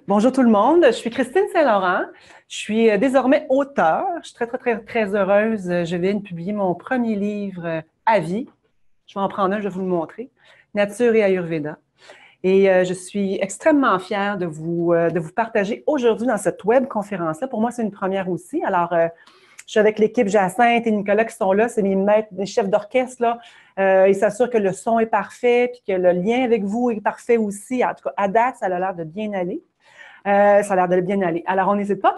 Bonjour tout le monde, je suis Christine Saint-Laurent. Je suis désormais auteure. Je suis très heureuse. Je viens de publier mon premier livre à vie. Je vais en prendre un, je vais vous le montrer. Nature et Ayurveda. Et je suis extrêmement fière de vous partager aujourd'hui dans cette web conférence-là. Pour moi, c'est une première aussi. Alors, je suis avec l'équipe Jacinthe et Nicolas qui sont là. C'est mes maîtres, mes chefs d'orchestre, là. Ils s'assurent que le son est parfait puis que le lien avec vous est parfait aussi. En tout cas, à date, ça a l'air de bien aller. Ça a l'air de bien aller. Alors, on n'hésite pas.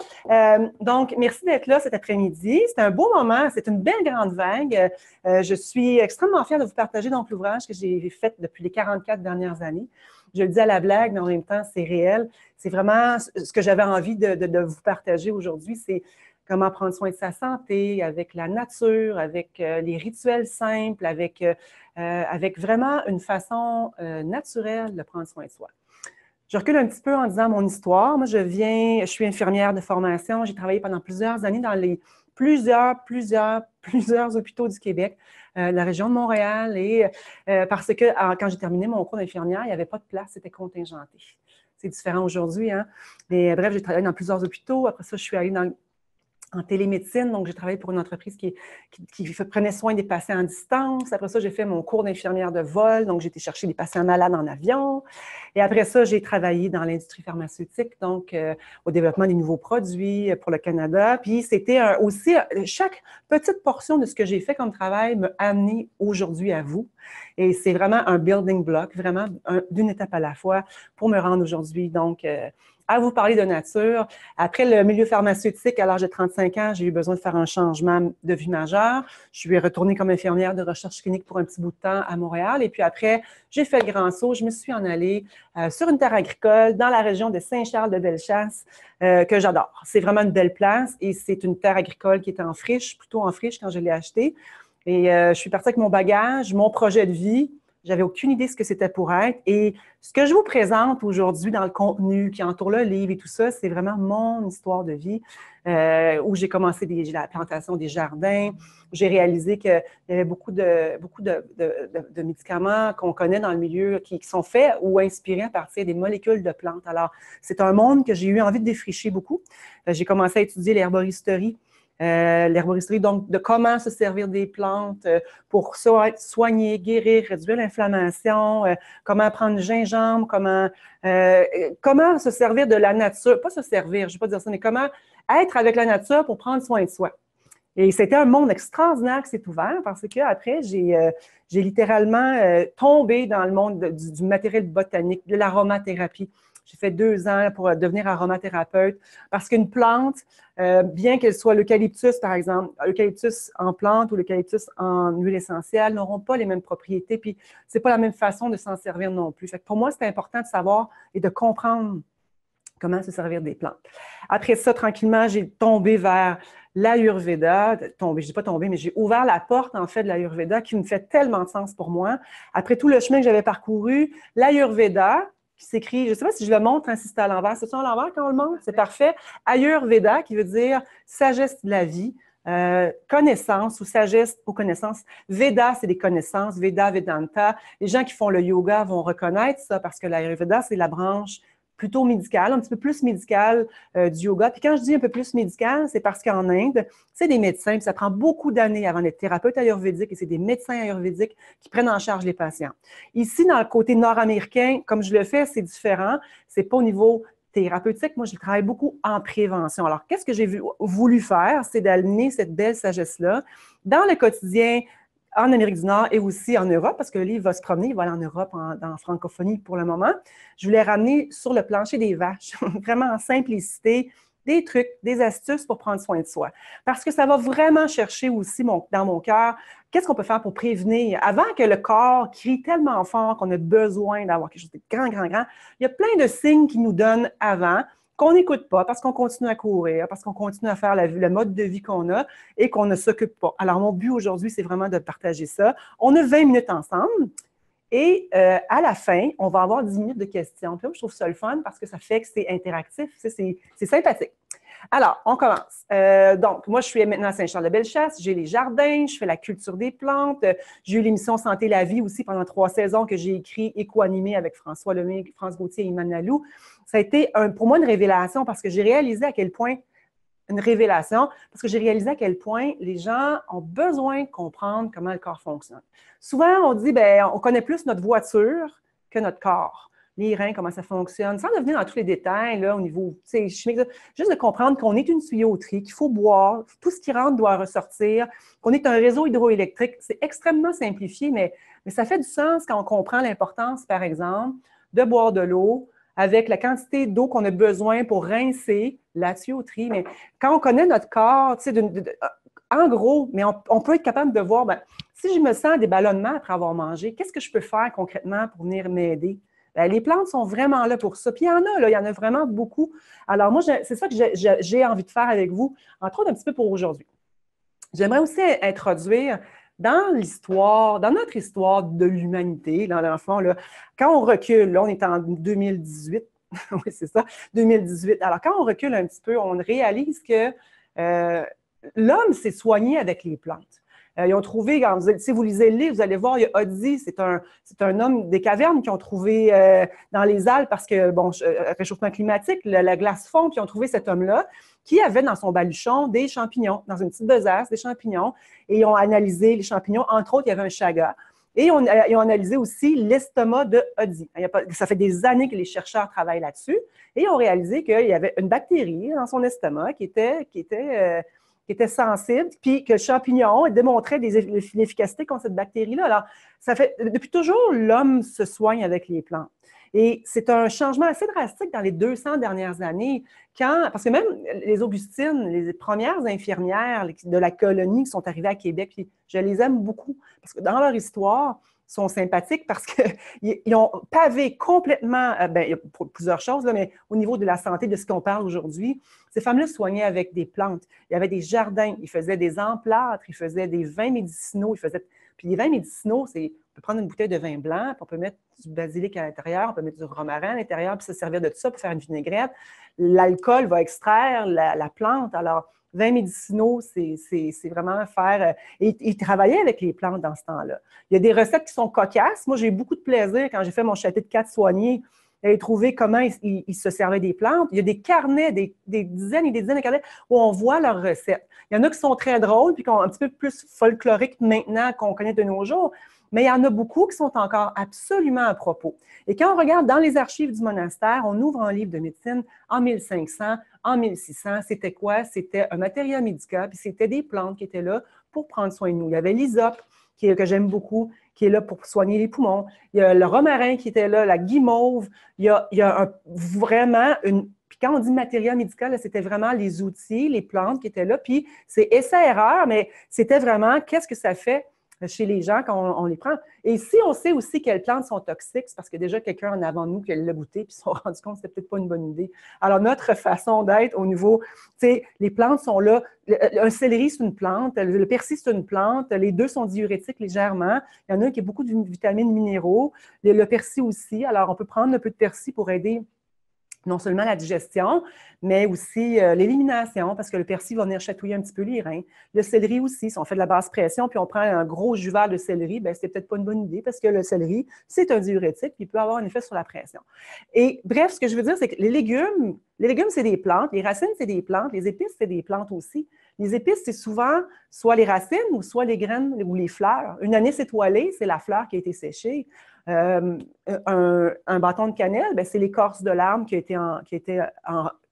Donc, merci d'être là cet après-midi. C'est un beau moment. C'est une belle grande vague. Je suis extrêmement fière de vous partager donc l'ouvrage que j'ai fait depuis les 44 dernières années. Je le dis à la blague, mais en même temps, c'est réel. C'est vraiment ce que j'avais envie de vous partager aujourd'hui. C'est comment prendre soin de sa santé avec la nature, avec les rituels simples, avec vraiment une façon naturelle de prendre soin de soi. Je recule un petit peu en disant mon histoire. Moi, je suis infirmière de formation. J'ai travaillé pendant plusieurs années dans les plusieurs hôpitaux du Québec, la région de Montréal. Et parce que quand j'ai terminé mon cours d'infirmière, il n'y avait pas de place, c'était contingenté. C'est différent aujourd'hui, hein? Mais bref, j'ai travaillé dans plusieurs hôpitaux. Après ça, je suis allée en télémédecine, donc j'ai travaillé pour une entreprise qui prenait soin des patients à distance. Après ça, j'ai fait mon cours d'infirmière de vol, donc j'ai été chercher des patients malades en avion. Et après ça, j'ai travaillé dans l'industrie pharmaceutique, donc au développement des nouveaux produits pour le Canada. Puis c'était aussi, chaque petite portion de ce que j'ai fait comme travail m'a amené aujourd'hui à vous. Et c'est vraiment un building block, vraiment d'une étape à la fois pour me rendre aujourd'hui. Donc, à vous parler de nature. Après le milieu pharmaceutique, à l'âge de 35 ans, j'ai eu besoin de faire un changement de vie majeur. Je suis retournée comme infirmière de recherche clinique pour un petit bout de temps à Montréal. Et puis après, j'ai fait le grand saut. Je me suis en allée sur une terre agricole dans la région de Saint-Charles-de-Bellechasse que j'adore. C'est vraiment une belle place et c'est une terre agricole qui est en friche, plutôt en friche quand je l'ai achetée. Et je suis partie avec mon bagage, mon projet de vie. J'avais aucune idée de ce que c'était pour être. Et ce que je vous présente aujourd'hui dans le contenu qui entoure le livre et tout ça, c'est vraiment mon histoire de vie où j'ai commencé la plantation des jardins, où j'ai réalisé qu'il y avait beaucoup de médicaments qu'on connaît dans le milieu qui sont faits ou inspirés à partir des molécules de plantes. Alors, c'est un monde que j'ai eu envie de défricher beaucoup. J'ai commencé à étudier l'herboristerie. L'herboristerie, donc, de comment se servir des plantes pour soigner, guérir, réduire l'inflammation, comment prendre le gingembre, comment se servir de la nature, pas se servir, je ne vais pas dire ça, mais comment être avec la nature pour prendre soin de soi. Et c'était un monde extraordinaire qui s'est ouvert parce qu'après, j'ai littéralement tombé dans le monde du matériel botanique, de l'aromathérapie. J'ai fait 2 ans pour devenir aromathérapeute parce qu'une plante, bien qu'elle soit l'eucalyptus, par exemple, l'eucalyptus en plante ou l'eucalyptus en huile essentielle, n'auront pas les mêmes propriétés, puis c'est pas la même façon de s'en servir non plus. Fait que pour moi, c'est important de savoir et de comprendre comment se servir des plantes. Après ça, tranquillement, j'ai tombé vers l'Ayurveda. Je n'ai pas tombé, mais j'ai ouvert la porte, en fait, de l'Ayurveda qui me fait tellement de sens pour moi. Après tout le chemin que j'avais parcouru, l'Ayurveda, qui s'écrit, je ne sais pas si je le montre, hein, si c'est à l'envers. C'est ça à l'envers quand on le montre? C'est parfait. Ayurveda, qui veut dire sagesse de la vie. Connaissance ou sagesse ou connaissance. Veda, c'est des connaissances. Veda, Vedanta. Les gens qui font le yoga vont reconnaître ça parce que l'Ayurveda, c'est la branche plutôt médicale, un petit peu plus médicale du yoga. Puis quand je dis un peu plus médical, c'est parce qu'en Inde, c'est des médecins, puis ça prend beaucoup d'années avant d'être thérapeute ayurvédique et c'est des médecins ayurvédiques qui prennent en charge les patients. Ici, dans le côté nord-américain, comme je le fais, c'est différent. C'est pas au niveau thérapeutique. Moi, je travaille beaucoup en prévention. Alors, qu'est-ce que j'ai voulu faire? C'est d'amener cette belle sagesse-là dans le quotidien en Amérique du Nord et aussi en Europe, parce que le livre va se promener, il va aller en Europe, en francophonie pour le moment. Je voulais ramener sur le plancher des vaches, vraiment en simplicité, des trucs, des astuces pour prendre soin de soi. Parce que ça va vraiment chercher aussi dans mon cœur, qu'est-ce qu'on peut faire pour prévenir? Avant que le corps crie tellement fort qu'on a besoin d'avoir quelque chose de grand, il y a plein de signes qui nous donnent avant, qu'on n'écoute pas parce qu'on continue à courir, parce qu'on continue à faire le mode de vie qu'on a et qu'on ne s'occupe pas. Alors, mon but aujourd'hui, c'est vraiment de partager ça. On a 20 minutes ensemble et à la fin, on va avoir 10 minutes de questions. Puis là, je trouve ça le fun parce que ça fait que c'est interactif, c'est sympathique. Alors, on commence. Donc, moi, je suis maintenant à Saint-Charles-de-Bellechasse. J'ai les jardins, je fais la culture des plantes. J'ai eu l'émission Santé la vie aussi pendant 3 saisons que j'ai écrit et co-animé avec François Lemay, France Gauthier et Iman Nalou. ça a été pour moi une révélation parce que j'ai réalisé à quel point, les gens ont besoin de comprendre comment le corps fonctionne. Souvent, on dit, bien, on connaît plus notre voiture que notre corps. Les reins, comment ça fonctionne, sans devenir dans tous les détails, là, au niveau chimique, juste de comprendre qu'on est une tuyauterie, qu'il faut boire, tout ce qui rentre doit ressortir, qu'on est un réseau hydroélectrique. C'est extrêmement simplifié, mais ça fait du sens quand on comprend l'importance, par exemple, de boire de l'eau avec la quantité d'eau qu'on a besoin pour rincer la tuyauterie. Mais quand on connaît notre corps, en gros, mais on peut être capable de voir, ben, si je me sens des ballonnements après avoir mangé, qu'est-ce que je peux faire concrètement pour venir m'aider? Bien, les plantes sont vraiment là pour ça. Puis il y en a, là, il y en a vraiment beaucoup. Alors moi, c'est ça que j'ai envie de faire avec vous, entre autres un petit peu pour aujourd'hui. J'aimerais aussi introduire dans notre histoire de l'humanité, dans le fond, là, quand on recule, là, on est en 2018, oui, c'est ça, 2018. Alors, quand on recule un petit peu, on réalise que l'homme s'est soigné avec les plantes. Ils ont trouvé, si vous lisez le livre, vous allez voir, il y a Oddi, c'est un homme des cavernes qui ont trouvé dans les Alpes parce que, bon, réchauffement climatique, la glace fond, puis ils ont trouvé cet homme-là qui avait dans son baluchon des champignons, dans une petite besace, des champignons, et ils ont analysé les champignons. Entre autres, il y avait un chaga. Et ils ont analysé aussi l'estomac de Oddi. Ça fait des années que les chercheurs travaillent là-dessus, et ils ont réalisé qu'il y avait une bactérie dans son estomac qui était sensible, puis que le champignon démontrait l'efficacité contre cette bactérie-là. Alors, depuis toujours, l'homme se soigne avec les plantes. Et c'est un changement assez drastique dans les 200 dernières années, parce que même les Augustines, les premières infirmières de la colonie qui sont arrivées à Québec, puis je les aime beaucoup, parce que dans leur histoire, ils sont sympathiques parce qu'ils ont pavé complètement, il y a plusieurs choses, là, mais au niveau de la santé, de ce qu'on parle aujourd'hui, ces femmes-là soignaient avec des plantes. Il y avait des jardins, ils faisaient des emplâtres, ils faisaient des vins médicinaux, puis les vins médicinaux, on peut prendre une bouteille de vin blanc, puis on peut mettre du basilic à l'intérieur, on peut mettre du romarin à l'intérieur, puis se servir de tout ça pour faire une vinaigrette. L'alcool va extraire la plante. Alors, vins médicinaux, c'est vraiment faire... Et ils travaillaient avec les plantes dans ce temps-là. Il y a des recettes qui sont cocasses. Moi, j'ai eu beaucoup de plaisir quand j'ai fait mon chapitre 4 soigné et trouver comment ils se servaient des plantes. Il y a des carnets, des dizaines et des dizaines de carnets où on voit leurs recettes. Il y en a qui sont très drôles puis qui sont un petit peu plus folkloriques maintenant qu'on connaît de nos jours, mais il y en a beaucoup qui sont encore absolument à propos. Et quand on regarde dans les archives du monastère, on ouvre un livre de médecine en 1500, en 1600. C'était quoi? C'était un matériel médical, puis c'était des plantes qui étaient là pour prendre soin de nous. Il y avait l'hysope, que j'aime beaucoup, qui est là pour soigner les poumons. Il y a le romarin qui était là, la guimauve. Il y a vraiment une... Puis quand on dit matériel médical, c'était vraiment les outils, les plantes qui étaient là. Puis c'est essai-erreur, mais c'était vraiment qu'est-ce que ça fait chez les gens quand on les prend. Et si on sait aussi quelles plantes sont toxiques, c'est parce que déjà quelqu'un en avant de nous qui l'a goûté puis se sont rendus compte que c'était peut-être pas une bonne idée. Alors, notre façon d'être au niveau, tu sais, les plantes sont là. Un céleri, c'est une plante. Le persil, c'est une plante. Les deux sont diurétiques légèrement. Il y en a un qui a beaucoup de vitamines minéraux. Le persil aussi. Alors, on peut prendre un peu de persil pour aider non seulement la digestion, mais aussi l'élimination, parce que le persil va venir chatouiller un petit peu les reins. Le céleri aussi, si on fait de la basse pression, puis on prend un gros jus vert de céleri, bien, c'est peut-être pas une bonne idée, parce que le céleri, c'est un diurétique, puis il peut avoir un effet sur la pression. Et bref, ce que je veux dire, c'est que les légumes, c'est des plantes, les racines, c'est des plantes, les épices, c'est des plantes aussi. Les épices, c'est souvent soit les racines ou soit les graines ou les fleurs. Une anis étoilée, c'est la fleur qui a été séchée. Un bâton de cannelle, c'est l'écorce de l'arbre qui a été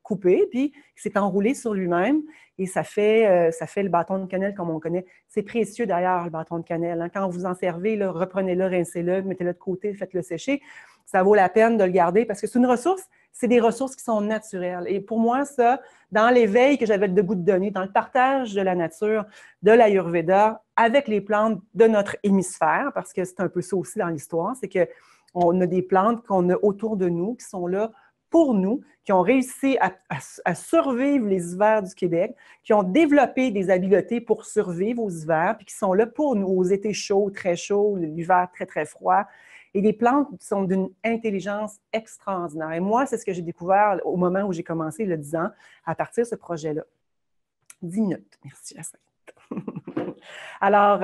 coupée, puis qui s'est enroulé sur lui-même, et ça fait le bâton de cannelle comme on connaît. C'est précieux d'ailleurs, le bâton de cannelle. Hein. Quand vous en servez, là, reprenez-le, rincez-le, mettez-le de côté, faites-le sécher. Ça vaut la peine de le garder parce que c'est une ressource, c'est des ressources qui sont naturelles. Et pour moi, ça, dans l'éveil que j'avais le goût de donner, dans le partage de la nature, de l'Ayurveda, avec les plantes de notre hémisphère, parce que c'est un peu ça aussi dans l'histoire, c'est qu'on a des plantes qu'on a autour de nous, qui sont là pour nous, qui ont réussi à survivre les hivers du Québec, qui ont développé des habiletés pour survivre aux hivers, puis qui sont là pour nous, aux étés chauds, très chauds, l'hiver très, très froid. Et les plantes sont d'une intelligence extraordinaire. Et moi, c'est ce que j'ai découvert au moment où j'ai commencé, il y a 10 ans, à partir de ce projet-là. 10 minutes. Merci, Jacinthe. Alors,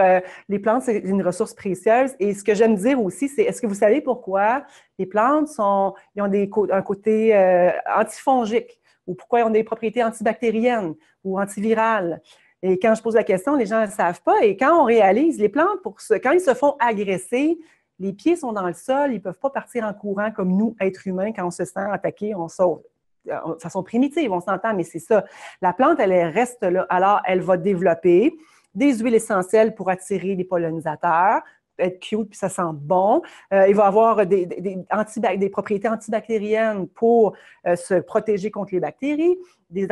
les plantes, c'est une ressource précieuse. Et ce que j'aime dire aussi, c'est, est-ce que vous savez pourquoi les plantes ils ont un côté antifongique ou pourquoi ils ont des propriétés antibactériennes ou antivirales? Et quand je pose la question, les gens ne savent pas. Et quand on réalise, les plantes, quand ils se font agresser, les pieds sont dans le sol, ils ne peuvent pas partir en courant comme nous, êtres humains, quand on se sent attaqué, on saute. De façon primitive, on s'entend, mais c'est ça. La plante, elle reste là. Alors, elle va développer des huiles essentielles pour attirer les pollinisateurs, être cute, puis ça sent bon. Il va avoir des propriétés antibactériennes pour se protéger contre les bactéries, des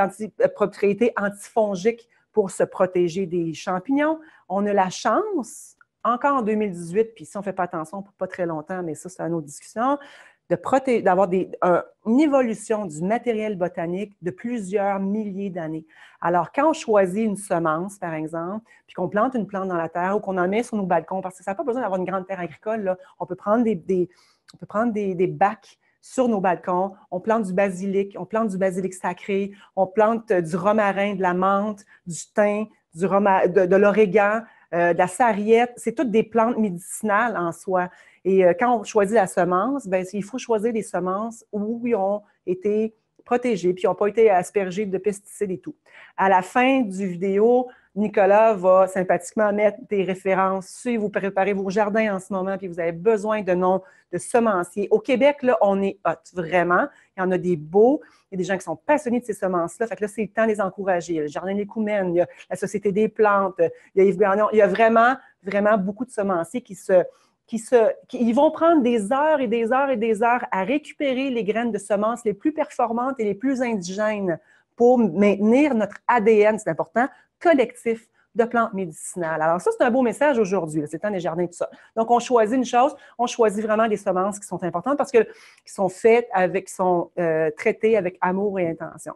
propriétés antifongiques pour se protéger des champignons. On a la chance, encore en 2018, puis si on ne fait pas attention pour pas très longtemps, mais ça, c'est une autre discussion, d'avoir une évolution du matériel botanique de plusieurs milliers d'années. Alors, quand on choisit une semence, par exemple, puis qu'on plante une plante dans la terre ou qu'on en met sur nos balcons, parce que ça n'a pas besoin d'avoir une grande terre agricole, là, on peut prendre des bacs sur nos balcons, on plante du basilic sacré, on plante du romarin, de la menthe, du thym, de l'origan, de la sarriette. C'est toutes des plantes médicinales en soi. Et quand on choisit la semence, bien, il faut choisir des semences où ils ont été protégés, puis ils n'ont pas été aspergés de pesticides et tout. À la fin du vidéo, Nicolas va sympathiquement mettre des références. Si vous préparez vos jardins en ce moment, puis vous avez besoin de noms de semenciers. Au Québec, là, on est hot, vraiment. Il y en a des beaux. Il y a des gens qui sont passionnés de ces semences-là. Fait que là, c'est le temps de les encourager. Il y a le Jardin des Coumènes, il y a la Société des plantes, il y a Yves Gagnon. Il y a vraiment, vraiment beaucoup de semenciers qui vont prendre des heures et des heures et des heures à récupérer les graines de semences les plus performantes et les plus indigènes pour maintenir notre ADN, c'est important, collectif de plantes médicinales. Alors ça, c'est un beau message aujourd'hui. C'est le temps des jardins, tout ça. Donc, on choisit une chose, on choisit vraiment des semences qui sont importantes parce qu'elles sont faites traitées avec amour et intention.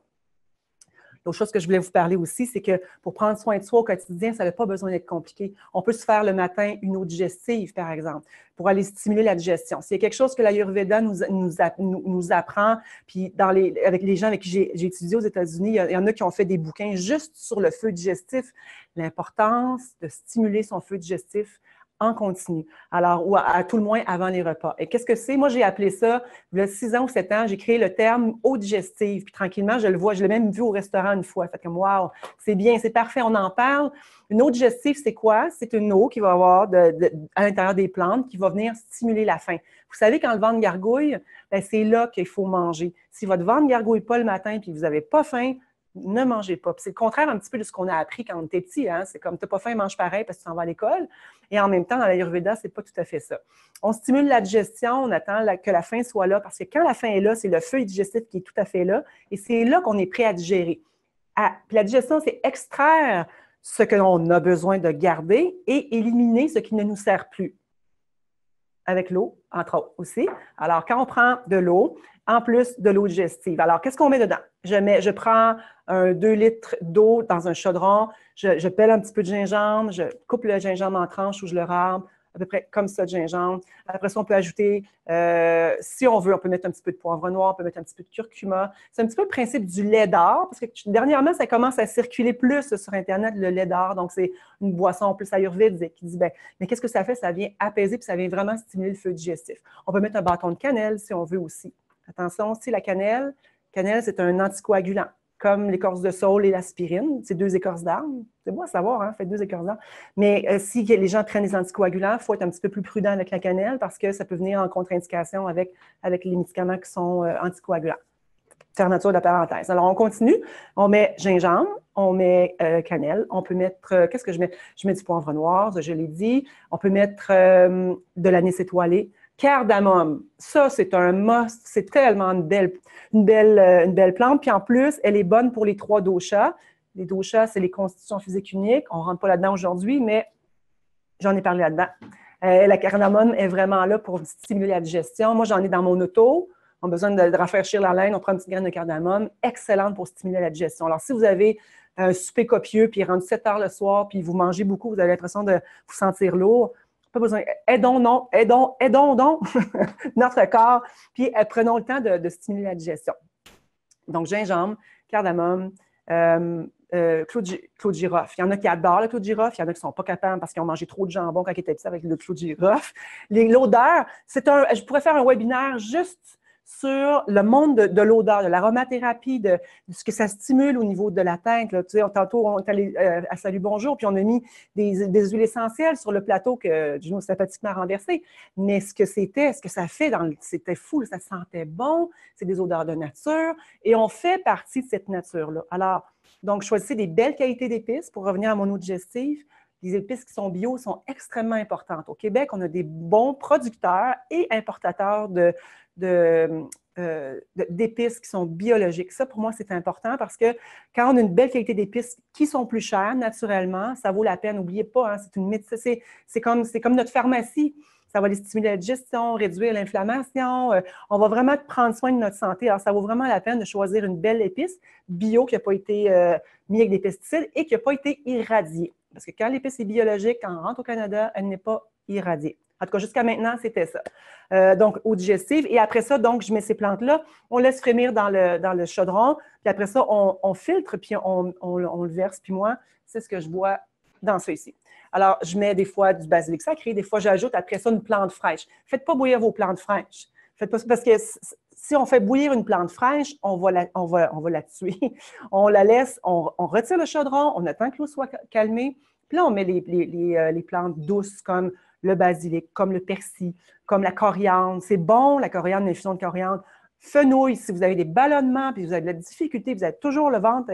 L'autre chose que je voulais vous parler aussi, c'est que pour prendre soin de soi au quotidien, ça n'a pas besoin d'être compliqué. On peut se faire le matin une eau digestive, par exemple, pour aller stimuler la digestion. C'est quelque chose que l'Ayurveda nous apprend, puis avec les gens avec qui j'ai étudié aux États-Unis, il y en a qui ont fait des bouquins juste sur le feu digestif, l'importance de stimuler son feu digestif en continu. Alors, ou à tout le moins avant les repas. Et qu'est-ce que c'est? Moi, j'ai appelé ça, il y a 6 ans ou 7 ans, j'ai créé le terme eau digestive. Puis tranquillement, je l'ai même vu au restaurant une fois. Fait comme, wow, c'est bien, c'est parfait, on en parle. Une eau digestive, c'est quoi? C'est une eau qui va avoir à l'intérieur des plantes qui va venir stimuler la faim. Vous savez, quand le ventre gargouille, ben, c'est là qu'il faut manger. Si votre ventre ne gargouille pas le matin et que vous n'avez pas faim, ne mangez pas. C'est le contraire un petit peu de ce qu'on a appris quand on était petit. Hein? C'est comme, tu n'as pas faim, mange pareil parce que tu s'en vas à l'école. Et en même temps, dans l'Ayurveda, ce n'est pas tout à fait ça. On stimule la digestion, on attend que la faim soit là parce que quand la faim est là, c'est le feu digestif qui est tout à fait là et c'est là qu'on est prêt à digérer. Puis la digestion, c'est extraire ce que l'on a besoin de garder et éliminer ce qui ne nous sert plus. Avec l'eau, entre autres aussi. Alors, quand on prend de l'eau, en plus de l'eau digestive. Alors, qu'est-ce qu'on met dedans? Je prends 2 litres d'eau dans un chaudron, je pèle un petit peu de gingembre, je coupe le gingembre en tranches ou je le râpe, à peu près comme ça de gingembre. Après ça, on peut ajouter, si on veut, on peut mettre un petit peu de poivre noir, on peut mettre un petit peu de curcuma. C'est un petit peu le principe du lait d'or, parce que dernièrement, ça commence à circuler plus sur Internet, le lait d'or. Donc, c'est une boisson plus ayurvédique qui dit, mais qu'est-ce que ça fait? Ça vient apaiser puis ça vient vraiment stimuler le feu digestif. On peut mettre un bâton de cannelle si on veut aussi. Attention aussi, la cannelle, c'est un anticoagulant, comme l'écorce de saule et l'aspirine. C'est 2 écorces d'arbre. C'est bon à savoir, hein? Faites 2 écorces d'arbre. Mais si les gens prennent des anticoagulants, il faut être un petit peu plus prudent avec la cannelle parce que ça peut venir en contre-indication avec les médicaments qui sont anticoagulants. Fermeture de la parenthèse. Alors, on continue. On met gingembre, on met cannelle. On peut mettre, qu'est-ce que je mets? Je mets du poivre noir, je l'ai dit. On peut mettre de l'anis étoilé. Cardamome, ça, c'est un must. C'est tellement une belle plante. Puis en plus, elle est bonne pour les 3 doshas. Les doshas, c'est les constitutions physiques uniques. On ne rentre pas là-dedans aujourd'hui, mais j'en ai parlé là-dedans. La cardamome est vraiment là pour stimuler la digestion. Moi, j'en ai dans mon auto. On a besoin de rafraîchir la laine. On prend une petite graine de cardamome. Excellente pour stimuler la digestion. Alors, si vous avez un souper copieux, puis il est rendu 7 heures le soir, puis vous mangez beaucoup, vous avez l'impression de vous sentir lourd, pas besoin. Aidons donc notre corps, puis prenons le temps de stimuler la digestion. Donc, gingembre, cardamome, clou de girofle. Il y en a qui adorent le clou de girofle, il y en a qui ne sont pas capables parce qu'ils ont mangé trop de jambon quand ils étaient petits avec le clou de girofle. L'odeur, je pourrais faire un webinaire juste sur le monde de l'odeur, de l'aromathérapie, de ce que ça stimule au niveau de la tête. Là. Tu sais, tantôt, on est allé à Salut Bonjour, puis on a mis des huiles essentielles sur le plateau que Gino sympathiquement renversé. Mais ce que ça fait, c'était fou, ça sentait bon, c'est des odeurs de nature, et on fait partie de cette nature-là. Alors, donc, choisissez des belles qualités d'épices pour revenir à mon eau digestive. Les épices qui sont bio sont extrêmement importantes. Au Québec, on a des bons producteurs et importateurs d'épices qui sont biologiques. Ça, pour moi, c'est important parce que quand on a une belle qualité d'épices qui sont plus chères, naturellement, ça vaut la peine. N'oubliez pas, hein, c'est comme notre pharmacie. Ça va aller stimuler la digestion, réduire l'inflammation. On va vraiment prendre soin de notre santé. Alors, ça vaut vraiment la peine de choisir une belle épice bio qui n'a pas été mise avec des pesticides et qui n'a pas été irradiée. Parce que quand l'épice est biologique, quand on rentre au Canada, elle n'est pas irradiée. En tout cas, jusqu'à maintenant, c'était ça. Donc, eau digestive. Et après ça, donc, je mets ces plantes-là, on laisse frémir dans le chaudron. Puis après ça, on filtre, puis on le verse. Puis moi, c'est ce que je bois dans ça ici. Alors, je mets des fois du basilic sacré, des fois, j'ajoute après ça une plante fraîche. Faites pas bouillir vos plantes fraîches. Faites pas, parce que si on fait bouillir une plante fraîche, on va la tuer. On la laisse, on retire le chaudron, on attend que l'eau soit calmée. Puis là, on met les plantes douces comme le basilic, comme le persil, comme la coriandre. C'est bon, la coriandre, l'infusion de coriandre. Fenouil, si vous avez des ballonnements, puis vous avez de la difficulté, vous avez toujours le ventre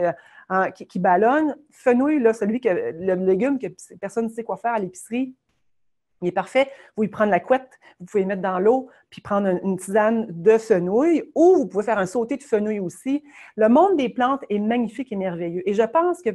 qui ballonne. Fenouil, là, le légume que personne ne sait quoi faire à l'épicerie, il est parfait. Vous pouvez prendre la couette, vous pouvez mettre dans l'eau, puis prendre une tisane de fenouil, ou vous pouvez faire un sauté de fenouil aussi. Le monde des plantes est magnifique et merveilleux. Et je pense que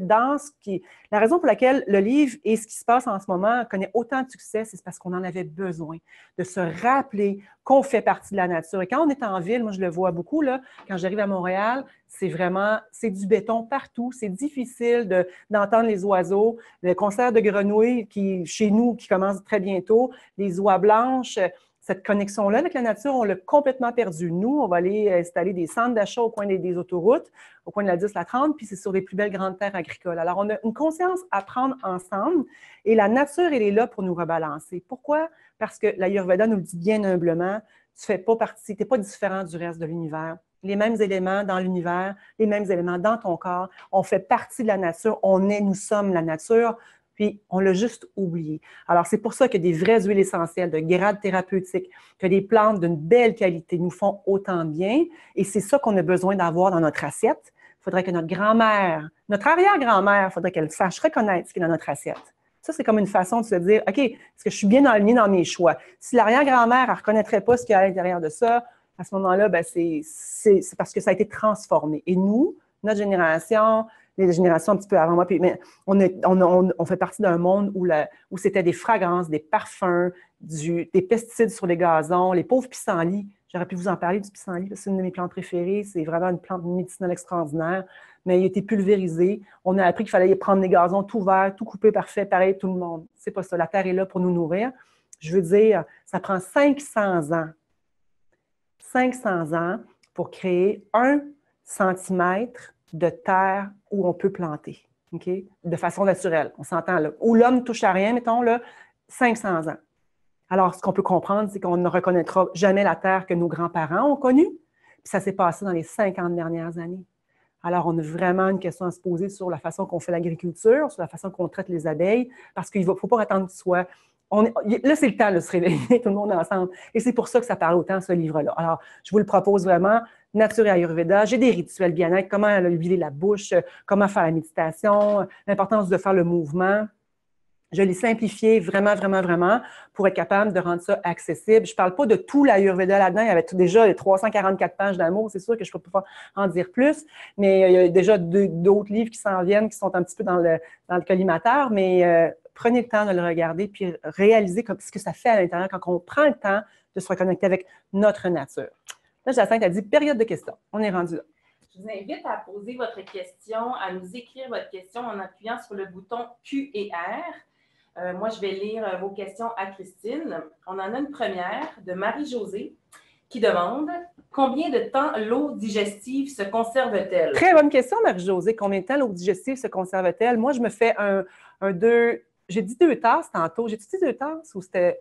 la raison pour laquelle le livre et ce qui se passe en ce moment connaît autant de succès, c'est parce qu'on en avait besoin de se rappeler qu'on fait partie de la nature. Et quand on est en ville, moi je le vois beaucoup, là, quand j'arrive à Montréal, c'est du béton partout. C'est difficile d'entendre les oiseaux. Le concert de grenouilles chez nous, qui commence très bientôt, les oies blanches, cette connexion-là avec la nature, on l'a complètement perdue. Nous, on va aller installer des centres d'achat au coin des autoroutes, au coin de la 10, la 30, puis c'est sur les plus belles grandes terres agricoles. Alors, on a une conscience à prendre ensemble et la nature, elle est là pour nous rebalancer. Pourquoi? Parce que l'Ayurveda nous le dit bien humblement, tu n'es pas différent du reste de l'univers. Les mêmes éléments dans l'univers, les mêmes éléments dans ton corps. On fait partie de la nature, nous sommes la nature, puis on l'a juste oublié. Alors, c'est pour ça que des vraies huiles essentielles de grade thérapeutique, que des plantes d'une belle qualité nous font autant de bien, et c'est ça qu'on a besoin d'avoir dans notre assiette. Il faudrait que notre grand-mère, notre arrière-grand-mère, il faudrait qu'elle sache reconnaître ce qui est dans notre assiette. Ça, c'est comme une façon de se dire, OK, est-ce que je suis bien alignée dans mes choix? Si l'arrière-grand-mère ne reconnaîtrait pas ce qu'il y a à l'intérieur de ça, à ce moment-là, ben c'est parce que ça a été transformé. Et nous, notre génération, les générations un petit peu avant moi, mais on fait partie d'un monde où c'était des fragrances, des parfums, des pesticides sur les gazons, les pauvres pissenlits. J'aurais pu vous en parler du pissenlit, parce que c'est une de mes plantes préférées. C'est vraiment une plante médicinale extraordinaire, mais il a été pulvérisé. On a appris qu'il fallait prendre les gazons tout verts, tout coupé, parfait, pareil, tout le monde. C'est pas ça. La terre est là pour nous nourrir. Je veux dire, ça prend 500 ans. 500 ans pour créer 1 centimètre de terre où on peut planter, okay? De façon naturelle, on s'entend là. Où l'homme ne touche à rien, mettons, là, 500 ans. Alors, ce qu'on peut comprendre, c'est qu'on ne reconnaîtra jamais la terre que nos grands-parents ont connue, puis ça s'est passé dans les 50 dernières années. Alors, on a vraiment une question à se poser sur la façon qu'on fait l'agriculture, sur la façon qu'on traite les abeilles, parce qu'il ne faut pas attendre que ce soit... Là, c'est le temps de se réveiller, tout le monde ensemble. Et c'est pour ça que ça parle autant, ce livre-là. Alors, je vous le propose vraiment, Nature et Ayurveda. J'ai des rituels bien-être, comment huiler la bouche, comment faire la méditation, l'importance de faire le mouvement. Je l'ai simplifié vraiment, vraiment, vraiment pour être capable de rendre ça accessible. Je ne parle pas de tout l'Ayurveda là-dedans. Il y avait déjà les 344 pages d'amour. C'est sûr que je ne peux pas en dire plus, mais il y a déjà d'autres livres qui s'en viennent, qui sont un petit peu dans le collimateur, mais prenez le temps de le regarder puis réalisez ce que ça fait à l'intérieur quand on prend le temps de se reconnecter avec notre nature. Là, Jacinthe a dit période de questions. On est rendu là. Je vous invite à poser votre question, à nous écrire votre question en appuyant sur le bouton Q et R. Moi, je vais lire vos questions à Christine. On en a une première de Marie-Josée qui demande combien de temps l'eau digestive se conserve-t-elle? Très bonne question, Marie-Josée. Combien de temps l'eau digestive se conserve-t-elle? Moi, je me fais un 2. J'ai dit 2 tasses tantôt. J'ai dit 2 tasses ou c'était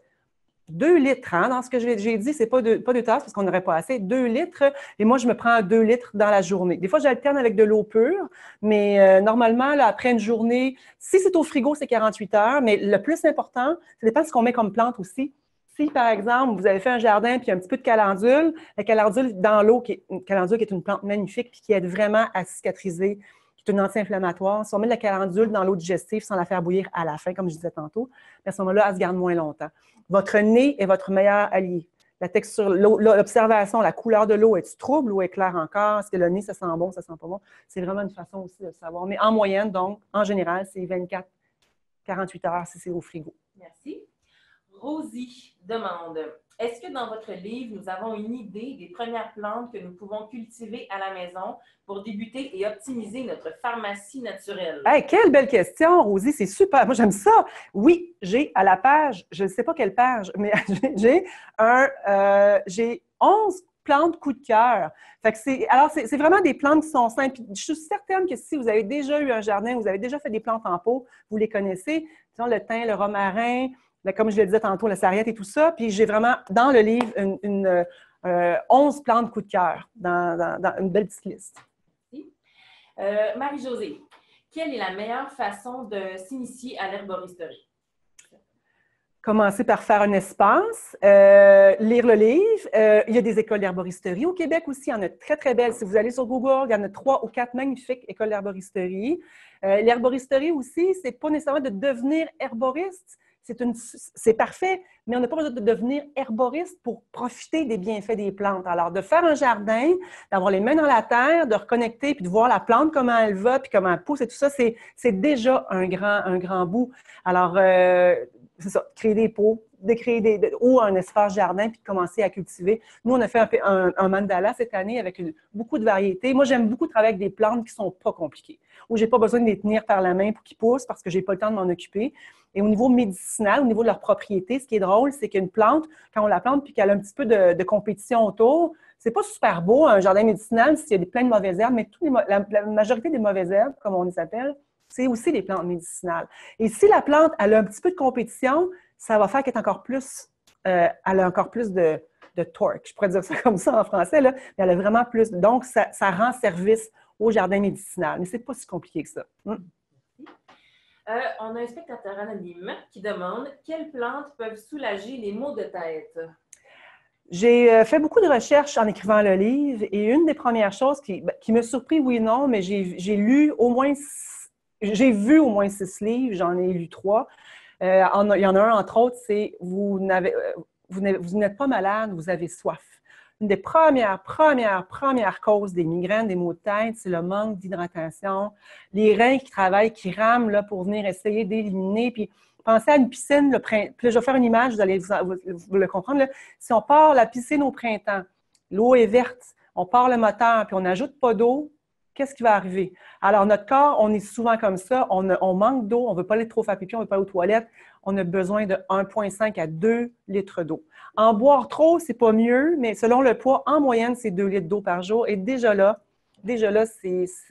2 litres, hein, dans ce que j'ai dit, c'est pas 2 tasses parce qu'on n'aurait pas assez, 2 litres, et moi, je me prends 2 litres dans la journée. Des fois, j'alterne avec de l'eau pure, mais normalement, là, après une journée, si c'est au frigo, c'est 48 heures, mais le plus important, ça dépend de ce qu'on met comme plante aussi. Si, par exemple, vous avez fait un jardin puis un petit peu de calendule, la calendule dans l'eau, calendule qui est une plante magnifique puis qui aide vraiment à cicatriser, qui est une anti-inflammatoire. Si on met de la calendule dans l'eau digestive sans la faire bouillir à la fin, comme je disais tantôt, à ce moment-là, elle se garde moins longtemps. Votre nez est votre meilleur allié. La texture, l'observation, la couleur de l'eau, est-tu trouble ou est claire encore? Est-ce que le nez, ça sent bon, ça sent pas bon? C'est vraiment une façon aussi de le savoir. Mais en moyenne, donc, en général, c'est 24-48 heures si c'est au frigo. Merci. Rosie demande, est-ce que dans votre livre, nous avons une idée des premières plantes que nous pouvons cultiver à la maison pour débuter et optimiser notre pharmacie naturelle? Hey, quelle belle question, Rosie, c'est super. Moi, j'aime ça. Oui, j'ai à la page, je ne sais pas quelle page, mais j'ai 11 plantes coup de cœur. Fait que c'est vraiment des plantes qui sont simples. Je suis certaine que si vous avez déjà eu un jardin, vous avez déjà fait des plantes en pot, vous les connaissez. Disons, le thym, le romarin, comme je le disais tantôt, la sarriette et tout ça. Puis j'ai vraiment, dans le livre, 11 plantes coup de cœur dans une belle petite liste. Marie-Josée, quelle est la meilleure façon de s'initier à l'herboristerie? Commencer par faire un espace, lire le livre. Il y a des écoles d'herboristerie. Au Québec aussi, il y en a très, très belles. Si vous allez sur Google, il y en a 3 ou 4 magnifiques écoles d'herboristerie. L'herboristerie aussi, c'est pas nécessairement de devenir herboriste. C'est parfait, mais on n'a pas besoin de devenir herboriste pour profiter des bienfaits des plantes. Alors, de faire un jardin, d'avoir les mains dans la terre, de reconnecter, puis de voir la plante, comment elle va, puis comment elle pousse et tout ça, c'est déjà un grand bout. Alors, c'est ça, créer des pots, ou un espace jardin, puis de commencer à cultiver. Nous, on a fait un mandala cette année avec beaucoup de variétés. Moi, j'aime beaucoup travailler avec des plantes qui ne sont pas compliquées, où je n'ai pas besoin de les tenir par la main pour qu'ils poussent parce que je n'ai pas le temps de m'en occuper. Et au niveau médicinal, au niveau de leurs propriétés, ce qui est drôle, c'est qu'une plante, quand on la plante puis qu'elle a un petit peu de compétition autour, c'est pas super beau, un jardin médicinal, s'il y a plein de mauvaises herbes, mais la majorité des mauvaises herbes, comme on les appelle, c'est aussi des plantes médicinales. Et si la plante, elle a un petit peu de compétition, ça va faire qu'elle est encore plus, elle a encore plus de torque. Je pourrais dire ça comme ça en français, là, mais elle a vraiment plus. Donc, ça rend service au jardin médicinal. Mais c'est pas si compliqué que ça. On a un spectateur anonyme qui demande quelles plantes peuvent soulager les maux de tête? J'ai fait beaucoup de recherches en écrivant le livre et une des premières choses qui me surprit, oui et non, mais j'ai lu au moins, j'ai vu au moins 6 livres, j'en ai lu 3. Il y en a un, entre autres, c'est vous n'êtes pas malade, vous avez soif. Une des premières causes des migraines, des maux de tête, c'est le manque d'hydratation. Les reins qui travaillent, qui rament là, pour venir essayer d'éliminer. Puis pensez à une piscine, puis là, je vais faire une image, vous allez vous le comprendre. Là. Si on part la piscine au printemps, l'eau est verte, on part le moteur, puis on n'ajoute pas d'eau, qu'est-ce qui va arriver? Alors, notre corps, on est souvent comme ça, on manque d'eau, on ne veut pas aller trop faire pipi, on ne veut pas aller aux toilettes, on a besoin de 1,5 à 2 litres d'eau. En boire trop, c'est pas mieux, mais selon le poids, en moyenne, c'est 2 litres d'eau par jour. Et déjà là,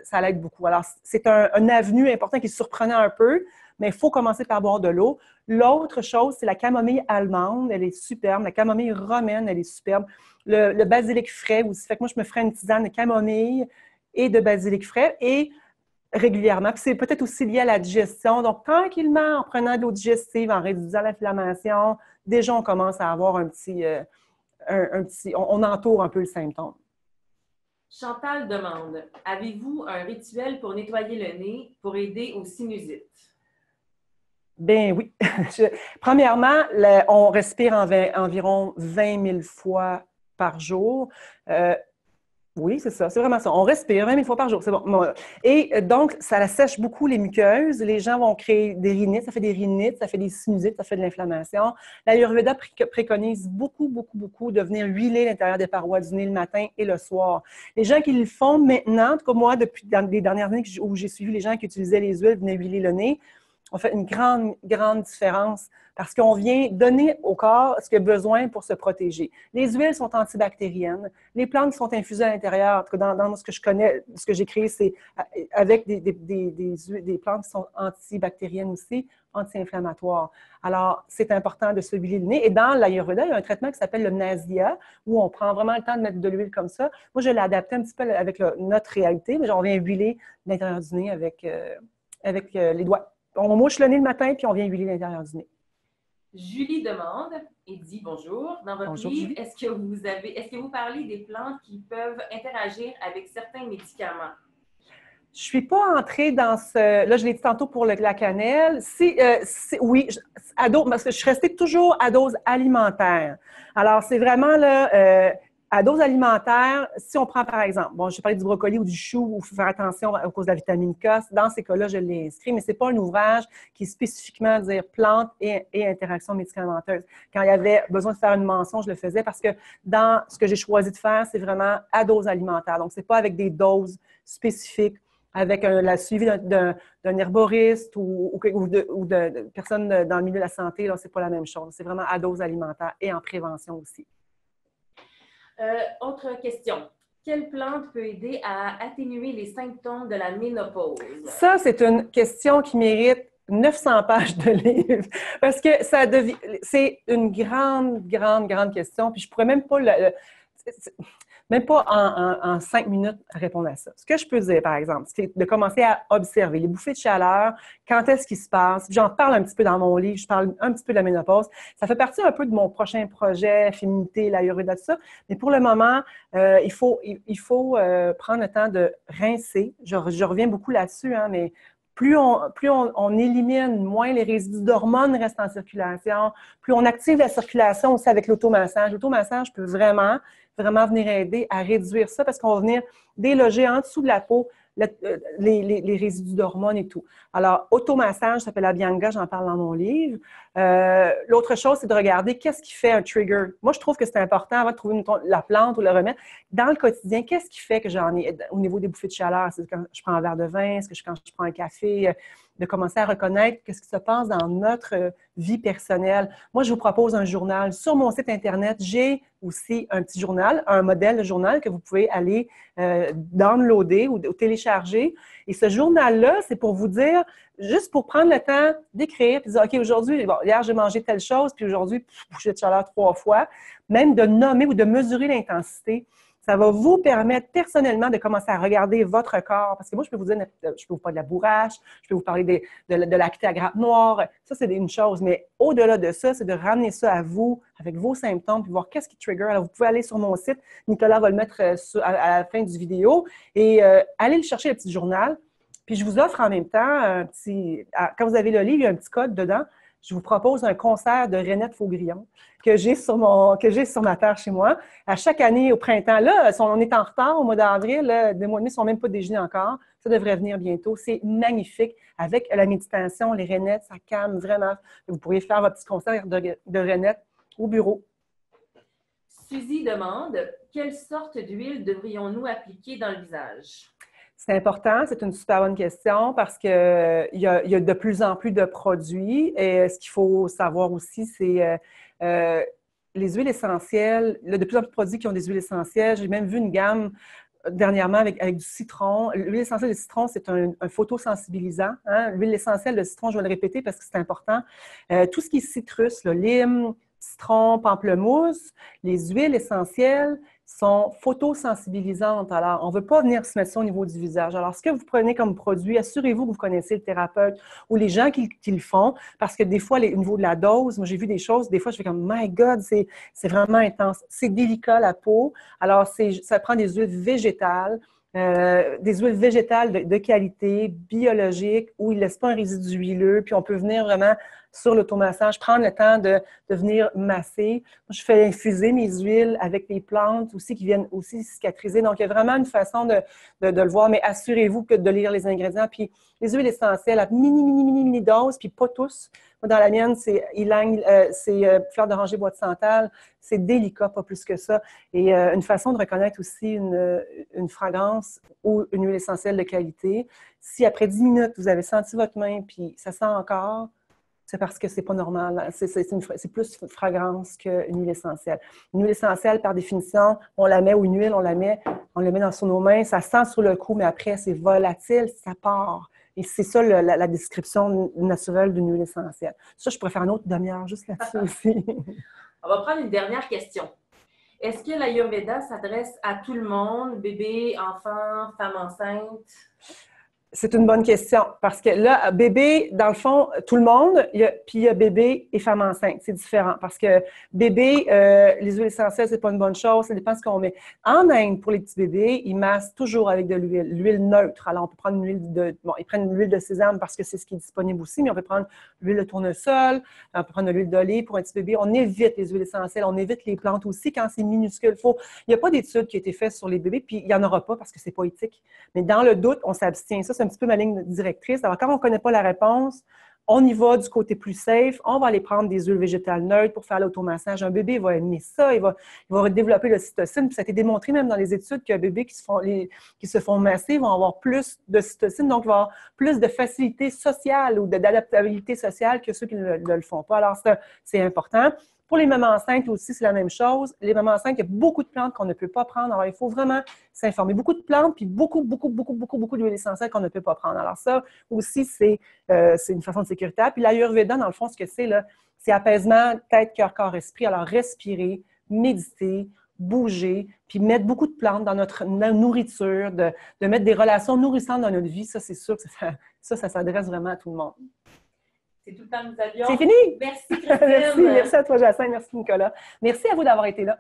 ça l'aide beaucoup. Alors, c'est un avenue important qui est surprenant un peu, mais il faut commencer par boire de l'eau. L'autre chose, c'est la camomille allemande. Elle est superbe. La camomille romaine, elle est superbe. Le basilic frais aussi. Fait que moi, je me ferais une tisane de camomille et de basilic frais et régulièrement. Puis c'est peut-être aussi lié à la digestion. Donc, tranquillement, en prenant de l'eau digestive, en réduisant l'inflammation, déjà, on commence à avoir on entoure un peu le symptôme. Chantal demande, avez-vous un rituel pour nettoyer le nez pour aider aux sinusites? Ben oui. Premièrement, on respire environ 20 000 fois par jour. Oui, c'est ça, c'est vraiment ça. On respire 20 000 fois par jour, c'est bon. Et donc, ça sèche beaucoup les muqueuses. Les gens vont créer des rhinites, ça fait des rhinites, ça fait des sinusites, ça fait de l'inflammation. L'Ayurveda préconise beaucoup de venir huiler l'intérieur des parois du nez le matin et le soir. Les gens qui le font maintenant, en tout cas moi, depuis les dernières années où j'ai suivi les gens qui utilisaient les huiles, venaient huiler le nez, On fait une grande, grande différence parce qu'on vient donner au corps ce qu'il a besoin pour se protéger. Les huiles sont antibactériennes. Les plantes qui sont infusées à l'intérieur, en tout cas dans ce que je connais, ce que j'ai créé, c'est avec des plantes qui sont antibactériennes aussi, anti-inflammatoires. Alors, c'est important de se huiler le nez. Et dans l'Ayurveda, il y a un traitement qui s'appelle le Nasya, où on prend vraiment le temps de mettre de l'huile comme ça. Moi, je l'ai adapté un petit peu avec notre réalité, mais on vient huiler l'intérieur du nez avec les doigts. On mouche le nez le matin, puis on vient huiler l'intérieur du nez. Julie demande et dit bonjour. Dans votre livre, est-ce que vous parlez des plantes qui peuvent interagir avec certains médicaments? Je ne suis pas entrée dans ce... Là, je l'ai dit tantôt pour la cannelle. Oui, parce que je suis restée toujours à dose alimentaire. Alors, c'est vraiment là... à dose alimentaire, si on prend par exemple, bon, je parlais du brocoli ou du chou, il faut faire attention à cause de la vitamine K. Dans ces cas-là, je l'ai inscrit, mais ce n'est pas un ouvrage qui est spécifiquement dire plantes et interactions médicamenteuses. Quand il y avait besoin de faire une mention, je le faisais parce que dans ce que j'ai choisi de faire, c'est vraiment à dose alimentaire. Donc, ce n'est pas avec des doses spécifiques, avec la suivi d'un herboriste ou de personnes dans le milieu de la santé. Là, c'est pas la même chose. C'est vraiment à dose alimentaire et en prévention aussi. Autre question. Quelle plante peut aider à atténuer les symptômes de la ménopause? Ça, c'est une question qui mérite 900 pages de livre parce que c'est une grande, grande, grande question. Puis je pourrais même pas même pas en 5 minutes répondre à ça. Ce que je peux dire, par exemple, c'est de commencer à observer les bouffées de chaleur, quand est-ce qu'ils se passent. J'en parle un petit peu dans mon livre, je parle un petit peu de la ménopause. Ça fait partie un peu de mon prochain projet, féminité, l'Ayurveda, tout ça. Mais pour le moment, il faut prendre le temps de rincer. Je reviens beaucoup là-dessus, hein, mais plus on élimine, moins les résidus d'hormones restent en circulation, plus on active la circulation aussi avec l'automassage. L'automassage peut vraiment venir aider à réduire ça parce qu'on va venir déloger en dessous de la peau les résidus d'hormones et tout. Alors, automassage, ça s'appelle Abhyanga, j'en parle dans mon livre. L'autre chose, c'est de regarder qu'est-ce qui fait un trigger. Moi, je trouve que c'est important avant de trouver la plante ou le remède. Dans le quotidien, qu'est-ce qui fait que j'en ai au niveau des bouffées de chaleur? C'est quand je prends un verre de vin? Est-ce que quand je prends un café? De commencer à reconnaître qu'est-ce qui se passe dans notre vie personnelle. Moi, je vous propose un journal. Sur mon site Internet, j'ai aussi un petit journal, un modèle de journal que vous pouvez aller downloader ou télécharger. Et ce journal-là, c'est pour vous dire, juste pour prendre le temps d'écrire, puis de dire, OK, aujourd'hui, bon, hier, j'ai mangé telle chose, puis aujourd'hui, bouffée de chaleur 3 fois. Même de nommer ou de mesurer l'intensité. Ça va vous permettre personnellement de commencer à regarder votre corps. Parce que moi, je peux vous dire, je peux vous parler de la bourrache, je peux vous parler de l'acné à grappe noire. Ça, c'est une chose. Mais au-delà de ça, c'est de ramener ça à vous, avec vos symptômes, puis voir qu'est-ce qui trigger. Alors, vous pouvez aller sur mon site. Nicolas va le mettre à la fin du vidéo. Et aller le chercher, le petit journal. Puis, je vous offre en même temps quand vous avez le livre, il y a un petit code dedans. Je vous propose un concert de Renette Faugrillon que j'ai sur ma terre chez moi. À chaque année, au printemps, là, on est en retard au mois d'avril, les mois de mai ne sont même pas déjeunés encore. Ça devrait venir bientôt. C'est magnifique. Avec la méditation, les Renettes, ça calme vraiment. Vous pourriez faire votre petit concert de Renette au bureau. Suzy demande, quelle sorte d'huile devrions-nous appliquer dans le visage? C'est important, c'est une super bonne question parce qu'il y a de plus en plus de produits. Et ce qu'il faut savoir aussi, c'est les huiles essentielles. Il y a de plus en plus de produits qui ont des huiles essentielles. J'ai même vu une gamme dernièrement avec du citron. L'huile essentielle de citron, c'est un photosensibilisant. Hein? L'huile essentielle de citron, je vais le répéter parce que c'est important. Tout ce qui est citrus, lime, citron, pamplemousse, les huiles essentielles sont photosensibilisantes. Alors, on ne veut pas venir se mettre ça au niveau du visage. Alors, ce que vous prenez comme produit, assurez-vous que vous connaissez le thérapeute ou les gens qui le font, parce que des fois, au niveau de la dose, moi, j'ai vu des choses, des fois, je fais comme « My God, c'est vraiment intense ». C'est délicat, la peau. Alors, ça prend des huiles végétales, de qualité, biologique, où ils ne laissent pas un résidu huileux, puis on peut venir vraiment sur l'automassage, prendre le temps de venir masser. Je fais infuser mes huiles avec des plantes aussi qui viennent aussi cicatriser. Donc, il y a vraiment une façon de le voir, mais assurez-vous que de lire les ingrédients. Puis, les huiles essentielles à mini dose, puis pas tous. Moi, dans la mienne, c'est ylang, fleur d'oranger, bois de santal. C'est délicat, pas plus que ça. Et une façon de reconnaître aussi une fragrance ou une huile essentielle de qualité, si après 10 minutes, vous avez senti votre main puis ça sent encore, c'est parce que c'est pas normal. C'est plus une fragrance qu'une huile essentielle. Une huile essentielle, par définition, on la met, ou une huile, on la met sur nos mains, ça sent sur le coup, mais après, c'est volatile, ça part. Et c'est ça la description naturelle d'une huile essentielle. Ça, je pourrais faire une autre demi-heure juste là-dessus aussi. On va prendre une dernière question. Est-ce que l'Ayurveda s'adresse à tout le monde, bébé, enfant, femme enceinte? C'est une bonne question, parce que là, bébé, dans le fond, tout le monde, puis il y a bébé et femme enceinte. C'est différent, parce que bébé, les huiles essentielles, c'est pas une bonne chose, ça dépend de ce qu'on met. En Inde, pour les petits bébés, ils massent toujours avec de l'huile neutre. Alors, on peut prendre ils prennent une huile de sésame parce que c'est ce qui est disponible aussi, mais on peut prendre l'huile de tournesol, on peut prendre de l'huile d'olive pour un petit bébé. On évite les huiles essentielles, on évite les plantes aussi quand c'est minuscule. Il n'y a pas d'études qui ont été faites sur les bébés, puis il n'y en aura pas parce que c'est pas éthique. Mais dans le doute, on s'abstient. Ça, c'est un petit peu ma ligne directrice. Alors, quand on ne connaît pas la réponse, on y va du côté plus safe. On va aller prendre des huiles végétales neutres pour faire l'automassage. Un bébé va aimer ça. Il va développer l'ocytocine. Puis ça a été démontré même dans les études qu'un bébé qui se font masser vont avoir plus d'ocytocine, donc il va avoir plus de facilité sociale ou d'adaptabilité sociale que ceux qui ne le font pas. Alors, ça, c'est important. Pour les mamans enceintes aussi, c'est la même chose. Les mamans enceintes, il y a beaucoup de plantes qu'on ne peut pas prendre. Alors, il faut vraiment s'informer. Beaucoup de plantes, puis beaucoup d'huiles essentielles qu'on ne peut pas prendre. Alors, ça aussi, c'est une façon de sécurité. Puis l'Ayurveda, dans le fond, ce que c'est, là, c'est apaisement, tête, cœur, corps, esprit. Alors, respirer, méditer, bouger, puis mettre beaucoup de plantes dans notre nourriture, de mettre des relations nourrissantes dans notre vie. Ça, c'est sûr que ça s'adresse vraiment à tout le monde. C'est tout le temps que nous avions. C'est fini! Merci, Christine! Merci à toi, Jacinthe. Merci, Nicolas. Merci à vous d'avoir été là.